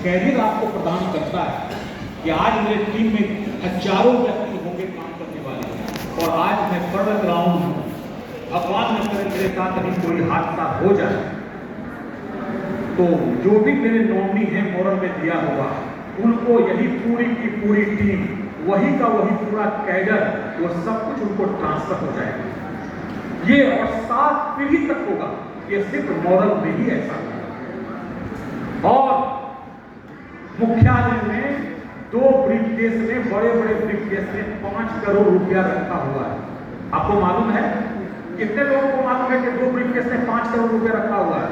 Career आपको प्रदान करता है कि आज मेरे टीम में हजारों व्यक्ति होंगे काम करने वाले और आज मैं पढ़ रहा हूँ, भगवान न करे मेरे साथ कहीं कोई हादसा हो जाए तो जो भी मेरे नॉमिनी है मोरल में दिया हुआ, उनको यही पूरी की पूरी टीम, वही का वही पूरा कैडर, वो सब कुछ उनको ट्रांसफर हो जाएगा। ये और 7 पीढ़ी तक होगा। ये सिर्फ मोरल में ही ऐसा है। और मुख्यालय में 2 ब्रीफकेस में, बड़े बड़े ब्रीफकेस में 5 करोड़ रुपया रखा हुआ है। आपको मालूम है? कितने लोगों को मालूम है कि 2 ब्रीफकेस में 5 करोड़ रुपया रखा हुआ है?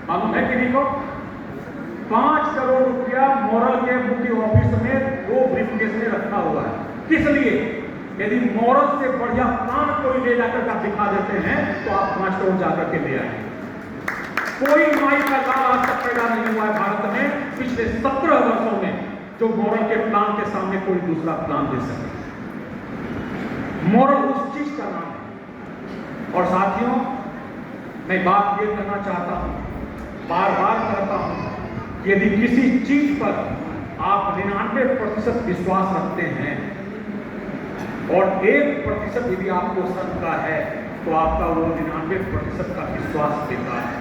मालूम है कि नहीं को? 5 करोड़ रुपया मोरल के मुख्य ऑफिस में 2 ब्रीफकेस में रखा हुआ है। किस लिए? यदि मोरल से बढ़िया प्लान कोई ले जाकर आप दिखा देते हैं तो आप 5 करोड़ जाकर के ले आएंगे। कोई माई का लाल आज तक पैदा नहीं हुआ है भारत में पिछले 17 वर्षों में जो मोरल के प्लान के सामने कोई दूसरा प्लान दे सके। मोरल उस चीज का नाम है। और साथियों, मैं बात ये करना चाहता हूं, बार बार करता हूं, यदि किसी चीज पर आप 99% विश्वास रखते हैं और 1% यदि आपको शंका है तो आपका वो 99% का विश्वास बेकार है।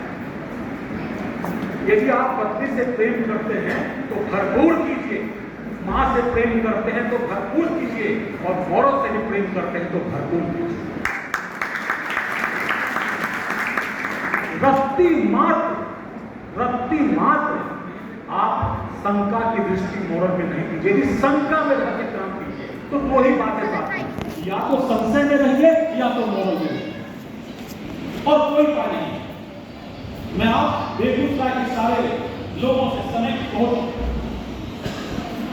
यदि आप पत्नी से प्रेम करते हैं तो भरपूर कीजिए, मां से प्रेम करते हैं तो भरपूर कीजिए और मोरल से भी प्रेम करते हैं तो भरपूर कीजिए। रत्ती मात्र आप शंका की दृष्टि मोरल में नहीं कीजिए। यदि शंका में रहकर काम कीजिए तो 2 ही बातें साथ, या तो संशय में रहिए या तो मोरल में रहिए, और कोई उपाय नहीं। मैं आप बेगूसराय के सारे लोगों से समय की बहुत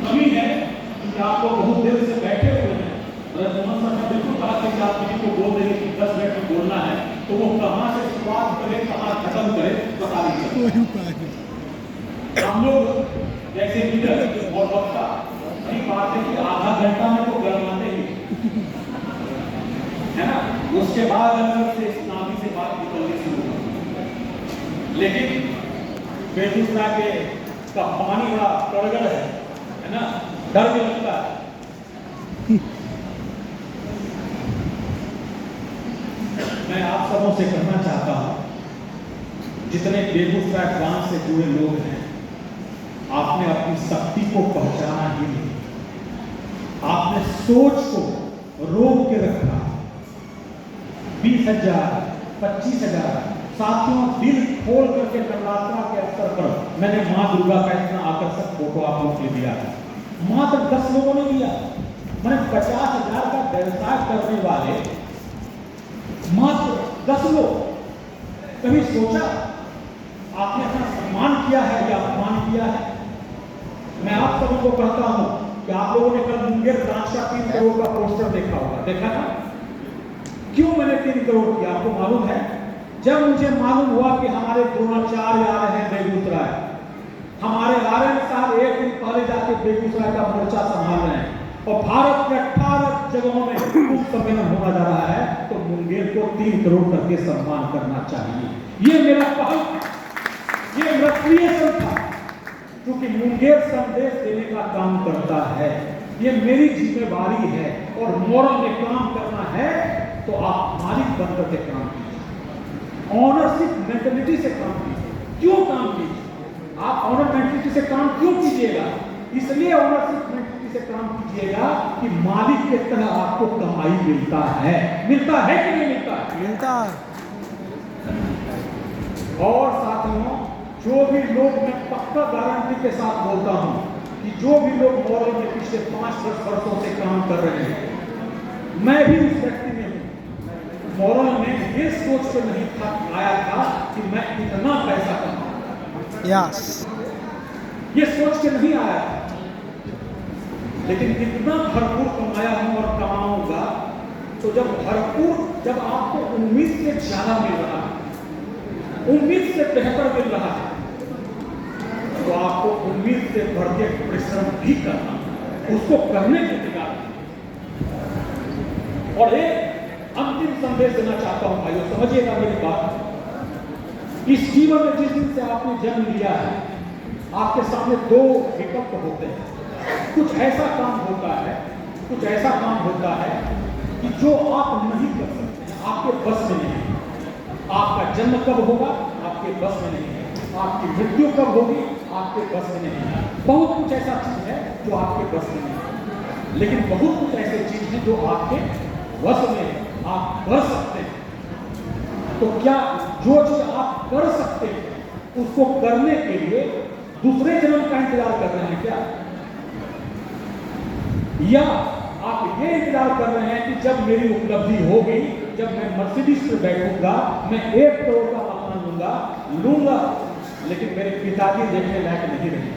कमी है क्योंकि आप लोग बहुत देर से बैठे हुए हैं। रजमन सर ने बिल्कुल कहा कि आप किसी को बोल देंगे कि 10 मिनट में बोलना है तो वो कहां से शुरुआत करे, कहां खत्म करे, बता दीजिए। हम लोग जैसे लीडर और वक्ता सही बात है कि आधा घंटा में तो गरमाते ही है ना, उसके बाद अंदर से नामी से बात निकलनी शुरू होती। लेकिन बेगूसराय के का पानी बड़ा कड़गड़ है ना, डर भी लगता है। मैं आप सबों से कहना चाहता हूं, जितने बेगूसराय प्रांत से जुड़े लोग हैं, आपने अपनी शक्ति को पहचाना ही नहीं, आपने सोच को रोक के रखा। 20,000, 25,000 साथियों, दिल खोल करके नवरात्रा के अवसर पर मैंने मां दुर्गा का इतना आकर्षक फोटो आप लोग के दिया है। मात्र 10 लोगों ने दिया। मैंने 50,000 का व्यवसाय करने वाले मात्र 10 लोग। कभी सोचा आपने अपना सम्मान किया है या अपमान किया है? मैं आप सबों को कहता हूं कि आप लोगों ने कल मुंगेर ब्रांच का 3 करोड़ का पोस्टर देखा होगा, देखा ना? क्यों मैंने 3 करोड़ किया आपको मालूम है? जब मुझे मालूम हुआ कि हमारे द्रोणाचार्य आ रहे हैं बेगूसराय, हमारे आर्यन साहब 1 दिन पहले जाके बेगूसराय का मोर्चा संभाल रहे हैं और भारत के 18 जगहों में कुंभ सम्मेलन होना जा रहा है, तो मुंगेर को 3 करोड़ करके सम्मान करना चाहिए। ये मेरा पहल था, ये मेरा क्रिएशन था, क्योंकि मुंगेर संदेश देने का काम करता है। ये मेरी जिम्मेवारी है और मोरल में काम करना है तो आप मालिक बनकर के काम कीजिए, ऑनरशिप मेंटेलिटी से काम कीजिए। क्यों काम कीजिए? आप ऑनर मेंटेलिटी से काम क्यों कीजिएगा? इसलिए ऑनरशिप मेंटेलिटी से काम कीजिएगा कि मालिक के तरह आपको कमाई मिलता है। मिलता है कि नहीं मिलता है? मिलता। और साथियों, जो भी लोग, मैं पक्का गारंटी के साथ बोलता हूं कि जो भी लोग मोरल में पिछले 5-10 वर्षों से काम कर रहे हैं, मैं भी उस व्यक्ति में हूं। मोरल में ये सोच कर नहीं था आया था कि मैं इतना पैसा कमाऊं, यस, ये सोच के नहीं आया था, लेकिन इतना भरपूर कमाया हूं और कमाऊंगा। तो जब आपको उम्मीद से ज्यादा मिल रहा है, उम्मीद से बेहतर मिल रहा है, तो आपको उम्मीद से बढ़ के परिश्रम भी करना, उसको करने के तैयार। और एक अंतिम संदेश देना चाहता हूं भाइयों, समझिएगा मेरी बात। इस जीवन में जिस दिन से आपने जन्म लिया है, आपके सामने दो विकल्प होते हैं। कुछ ऐसा काम होता है कि जो आप नहीं कर सकते, आपके बस में नहीं है। आपका जन्म कब होगा, आपके बस में नहीं है। आपकी मृत्यु कब होगी, आपके बस में नहीं है। बहुत कुछ ऐसा चीज है जो आपके बस में नहीं है, लेकिन बहुत कुछ ऐसे चीज है जो आपके बस में है, आप कर सकते हैं। तो क्या जो चीज आप कर सकते हैं उसको करने के लिए दूसरे जन्म का इंतजार कर रहे हैं क्या? या आप ये इंतजार कर रहे हैं कि जब मेरी उपलब्धि होगी, जब मैं मर्सिडीज पर बैठूंगा, मैं 1 करोड़ का मकान लूंगा, लेकिन मेरे पिताजी देखने लायक नहीं रहेंगे,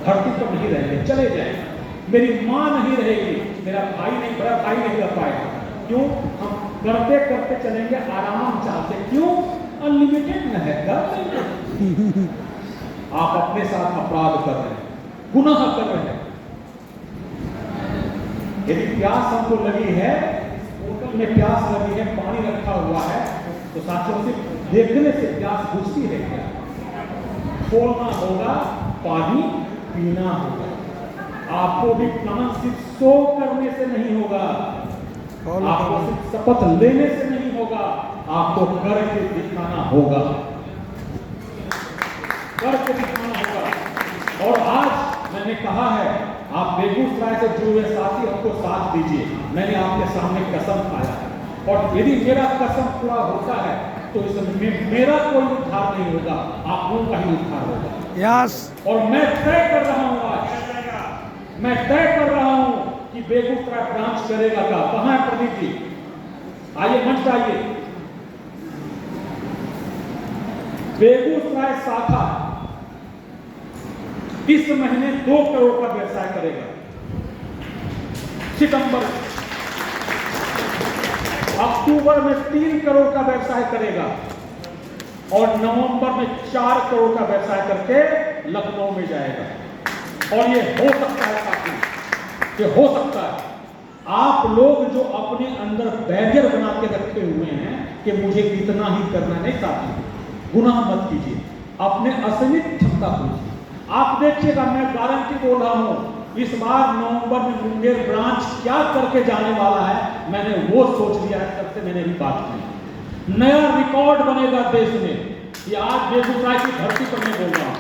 धरती पर नहीं रहेंगे, चले जाएंगे। मेरी मां नहीं रहेगी, मेरा बड़ा भाई नहीं रह पाएगा। क्यों? हम करते करते चलेंगे, आराम चाहते। क्यों? अनलिमिटेड न है, कर लेंगे। आप अपने साथ अपराध कर रहे हैं, गुनाह कर रहे हैं। यदि प्यास हमको लगी है, बोतल में प्यास लगी है, पानी रखा हुआ है, तो साथियों से देखने से प्यास बुझती है क्या? खोलना होगा, पानी पीना होगा। आपको भी प्लान सिर्फ सो करने से नहीं होगा, आपको सिर्फ शपथ लेने से नहीं होगा, आपको करके दिखाना होगा, करके दिखाना होगा। और आज मैंने कहा है, आप बेगूसराय से जुड़े हुए साथी हमको साथ दीजिए। मैंने आपके सामने कसम खाया है, और यदि मेरा कसम पूरा होता है तो इसमें मेरा कोई उद्धार नहीं होगा, आप लोगों का ही उद्धार होगा। यस। और मैं तय कर रहा हूं, आज मैं तय कर रहा हूं कि बेगूसराय ब्रांच करेगा क्या। कहां है प्रदीप जी? आइए, मंच पे आइए। बेगूसराय शाखा इस महीने 2 करोड़ का व्यवसाय करेगा। सितंबर, अक्टूबर में 3 करोड़ का व्यवसाय करेगा, और नवंबर में 4 करोड़ का व्यवसाय करके लखनऊ में जाएगा। और ये हो सकता है साथी, ये हो सकता है। आप लोग जो अपने अंदर बैरियर बना के रखे हुए हैं कि मुझे इतना ही करना, नहीं साथी, गुनाह मत कीजिए, अपने असीमित क्षमता पूछिए। आप देखिएगा, मैं गारंटी बोल रहा हूं, इस बार नवंबर में मुंगेर ब्रांच क्या करके जाने वाला है, मैंने वो सोच लिया है। सबसे मैंने भी बात की, नया रिकॉर्ड बनेगा देश में। ये आज बेगूसराय की धरती पर मैं बोल रहा हूं।